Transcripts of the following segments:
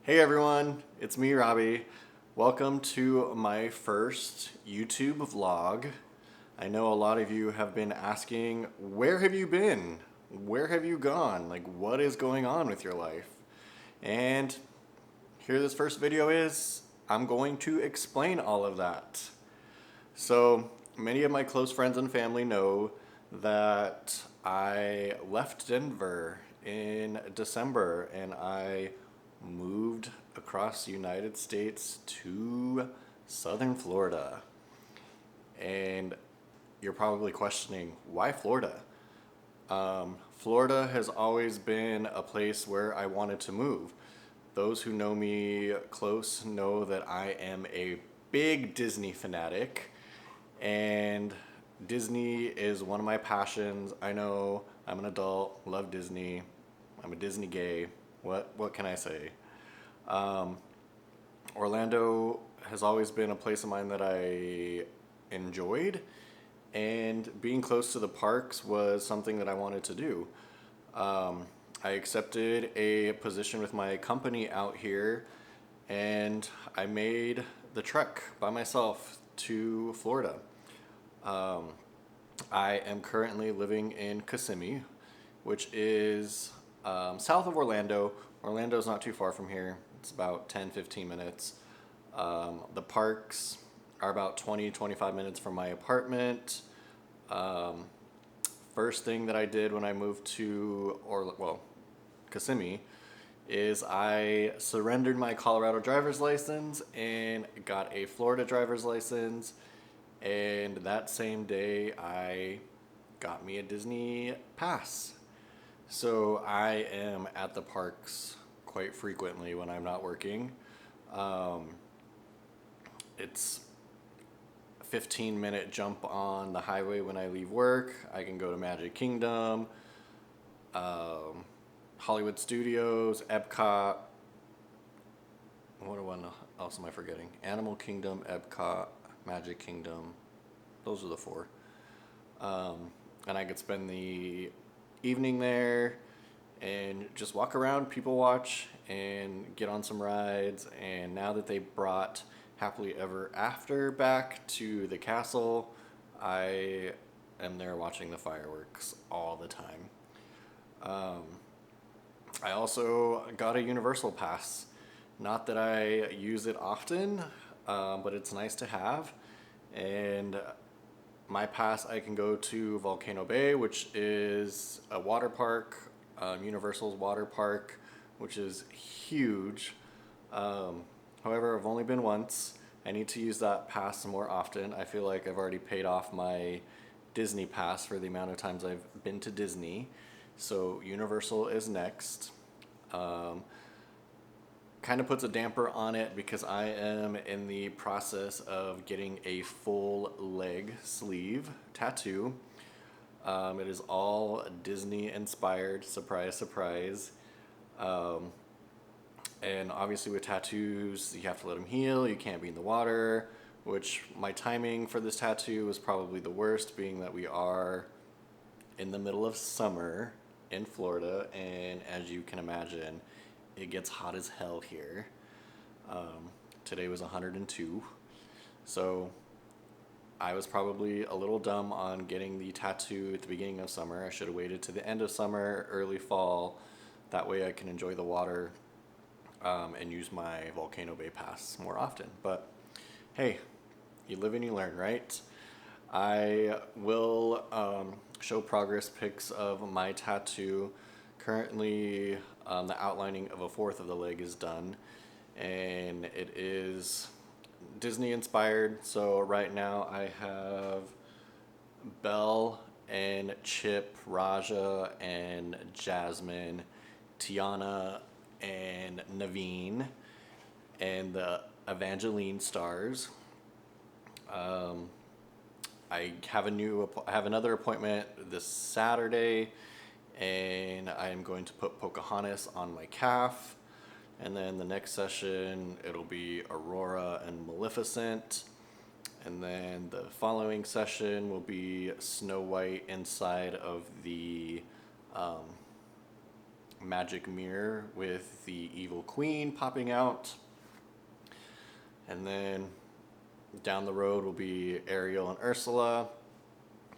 Hey everyone, it's me, Robbie. Welcome to my first YouTube vlog. I know a lot of you have been asking, where have you been? Where have you gone? Like, what is going on with your life? And here this first video is, I'm going to explain all of that. So, many of my close friends and family know that I left Denver in December and I moved across the United States to southern Florida. And you're probably questioning, why Florida? Florida has always been a place where I wanted to move. Those who know me close know that I am a big Disney fanatic, and Disney is one of my passions. I know I'm an adult, love Disney. I'm a Disney gay. What can I say? Orlando has always been a place of mine that I enjoyed, and being close to the parks was something that I wanted to do. I accepted a position with my company out here, and I made the trek by myself to Florida. I am currently living in Kissimmee, which is south of Orlando. Orlando's not too far from here. It's about 10-15 minutes. The parks are about 20-25 minutes from my apartment. First thing that I did when I moved to Kissimmee is I surrendered my Colorado driver's license and got a Florida driver's license. And that same day, I got me a Disney pass. So I am at the parks quite frequently when I'm not working. It's a 15-minute jump on the highway when I leave work. I can go to Magic Kingdom, Hollywood Studios, Epcot. What else am I forgetting? Animal Kingdom, Epcot, Magic Kingdom. Those are the four. And I could spend the evening there and just walk around, people watch, and get on some rides. And now that they brought Happily Ever After back to the castle, I am there watching the fireworks all the time. I also got a Universal Pass. Not that I use it often, but it's nice to have. And my pass, I can go to Volcano Bay, which is a water park, Universal's water park, which is huge. However, I've only been once. I need to use that pass more often. I feel like I've already paid off my Disney pass for the amount of times I've been to Disney. So Universal is next. Kind of puts a damper on it because I am in the process of getting a full leg sleeve tattoo. It is all Disney inspired, surprise, surprise. And obviously with tattoos, you have to let them heal, you can't be in the water, which my timing for this tattoo was probably the worst, being that we are in the middle of summer in Florida, and as you can imagine, it gets hot as hell here. Today was 102, so I was probably a little dumb on getting the tattoo at the beginning of summer. I should have waited to the end of summer, early fall. That way I can enjoy the water and use my Volcano Bay pass more often. But hey, you live and you learn, right? I will show progress pics of my tattoo. Currently, the outlining of a fourth of the leg is done, and it is Disney inspired. So right now I have Belle and Chip, Raja and Jasmine, Tiana and Naveen, and the Evangeline stars. I have another appointment this Saturday, and I am going to put Pocahontas on my calf. And then the next session, it'll be Aurora and Maleficent. And then the following session will be Snow White inside of the magic mirror with the evil queen popping out. And then down the road will be Ariel and Ursula,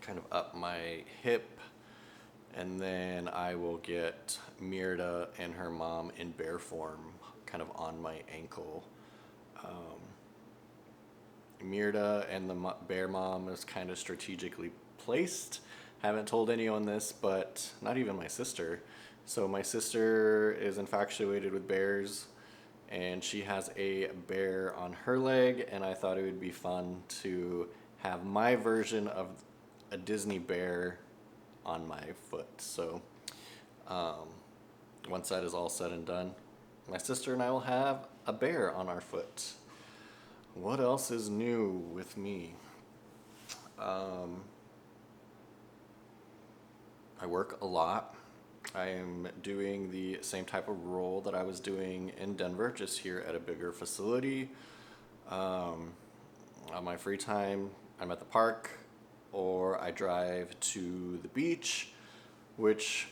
kind of up my hip. And then I will get Myrda and her mom in bear form, kind of on my ankle. Myrda and the bear mom is kind of strategically placed. Haven't told anyone this, but not even my sister. So my sister is infatuated with bears, and she has a bear on her leg, and I thought it would be fun to have my version of a Disney bear on my foot. So once that is all said and done, my sister and I will have a bear on our foot. What else is new with me? I work a lot. I am doing the same type of role that I was doing in Denver, just here at a bigger facility. On my free time, I'm at the park, or I drive to the beach, which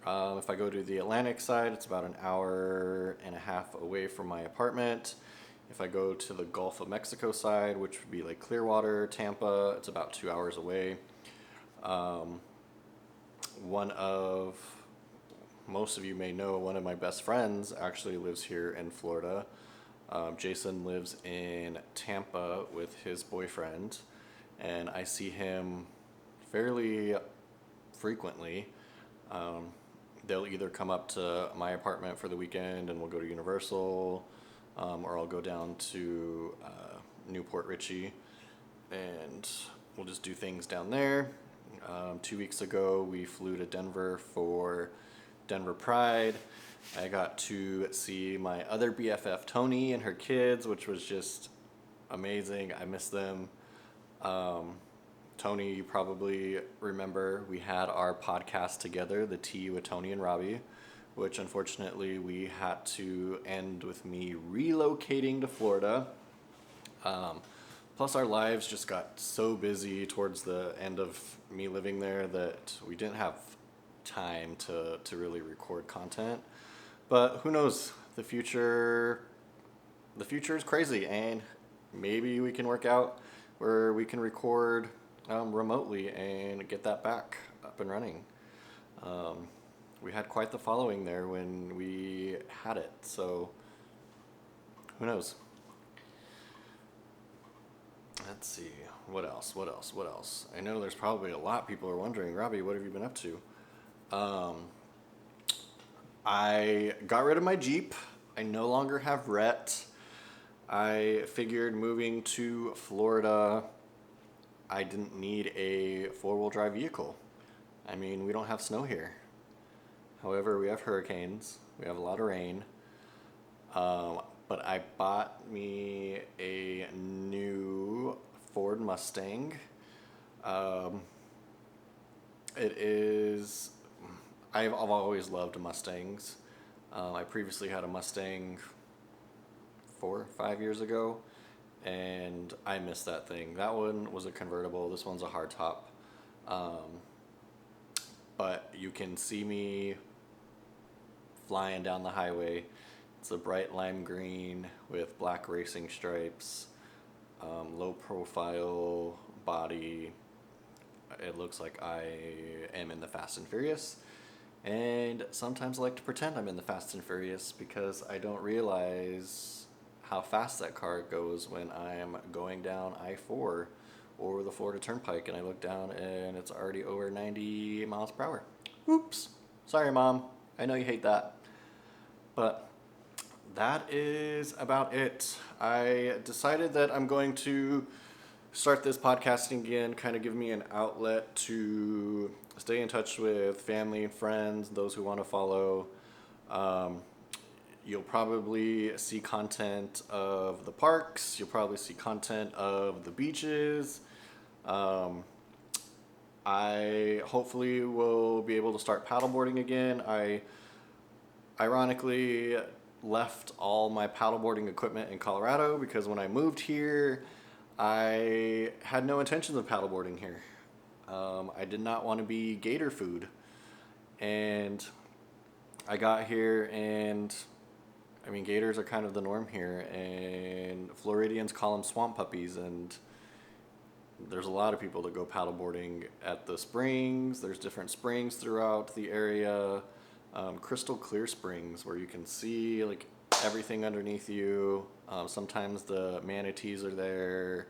if I go to the Atlantic side, it's about an hour and a half away from my apartment. If I go to the Gulf of Mexico side, which would be like Clearwater, Tampa, it's about 2 hours away. Most of you may know, one of my best friends actually lives here in Florida. Jason lives in Tampa with his boyfriend, and I see him fairly frequently. They'll either come up to my apartment for the weekend and we'll go to Universal, or I'll go down to Newport Richey and we'll just do things down there. 2 weeks ago, we flew to Denver for Denver Pride. I got to see my other BFF, Tony, and her kids, which was just amazing. I miss them. Tony, you probably remember, we had our podcast together, The Tea with Tony and Robbie, which unfortunately we had to end with me relocating to Florida. Plus our lives just got so busy towards the end of me living there that we didn't have time to really record content. But who knows? The future is crazy, and maybe we can work out where we can record remotely and get that back up and running. We had quite the following there when we had it, so who knows? Let's see, what else? I know there's probably a lot of people are wondering, Robbie, what have you been up to? I got rid of my Jeep. I no longer have Rhett. I figured moving to Florida, I didn't need a four-wheel drive vehicle. I mean, we don't have snow here. However, we have hurricanes. We have a lot of rain. But I bought me a new Ford Mustang. I've always loved Mustangs. I previously had a Mustang 4 or 5 years ago, and I miss that thing. That one was a convertible. This one's a hardtop. But you can see me flying down the highway. It's a bright lime green with black racing stripes, low profile body. It looks like I am in the Fast and Furious. And sometimes I like to pretend I'm in the Fast and Furious because I don't realize how fast that car goes when I'm going down I-4 or the Florida Turnpike, and I look down and it's already over 90 miles per hour. Oops. Sorry, Mom. I know you hate that. But that is about it. I decided that I'm going to start this podcasting again, kind of give me an outlet to stay in touch with family and friends, those who want to follow. You'll probably see content of the parks. You'll probably see content of the beaches. I hopefully will be able to start paddleboarding again. I ironically left all my paddleboarding equipment in Colorado because when I moved here, I had no intentions of paddleboarding here. I did not want to be gator food. And I got here and I mean, gators are kind of the norm here, and Floridians call them swamp puppies, and there's a lot of people that go paddleboarding at the springs. There's different springs throughout the area, crystal clear springs where you can see like everything underneath you. Sometimes the manatees are there,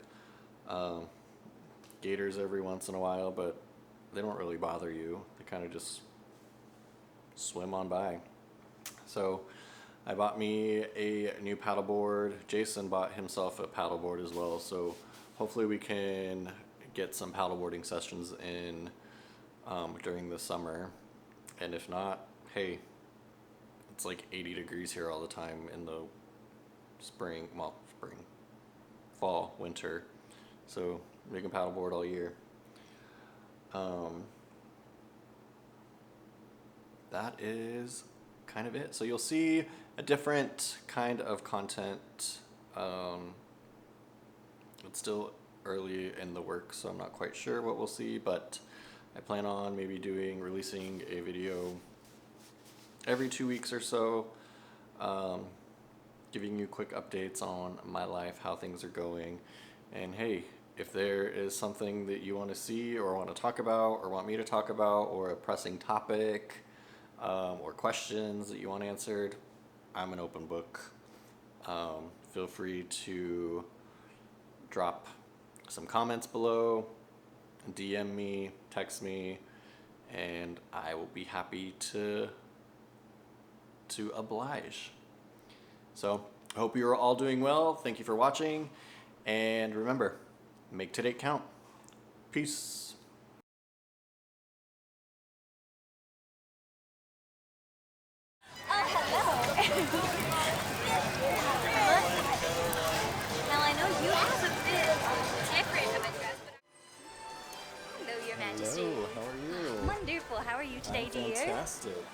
gators every once in a while, but they don't really bother you. They kind of just swim on by. So I bought me a new paddleboard. Jason bought himself a paddleboard as well. So hopefully we can get some paddleboarding sessions in during the summer. And if not, hey, it's like 80 degrees here all the time in the spring, fall, winter. So we can paddleboard all year. That is kind of it. So you'll see a different kind of content. It's still early in the work, so I'm not quite sure what we'll see, but I plan on maybe releasing a video every 2 weeks or so, giving you quick updates on my life, how things are going. And hey, if there is something that you want to see or want to talk about or want me to talk about, or a pressing topic, or questions that you want answered, I'm an open book. Feel free to drop some comments below, DM me, text me, and I will be happy to oblige. So I hope you are all doing well. Thank you for watching, and remember, make today count. Peace. Now I know you have a bit different of a dress, but hello, Your Majesty. Hello, how are you? Wonderful. How are you today, I'm dear? fantastic.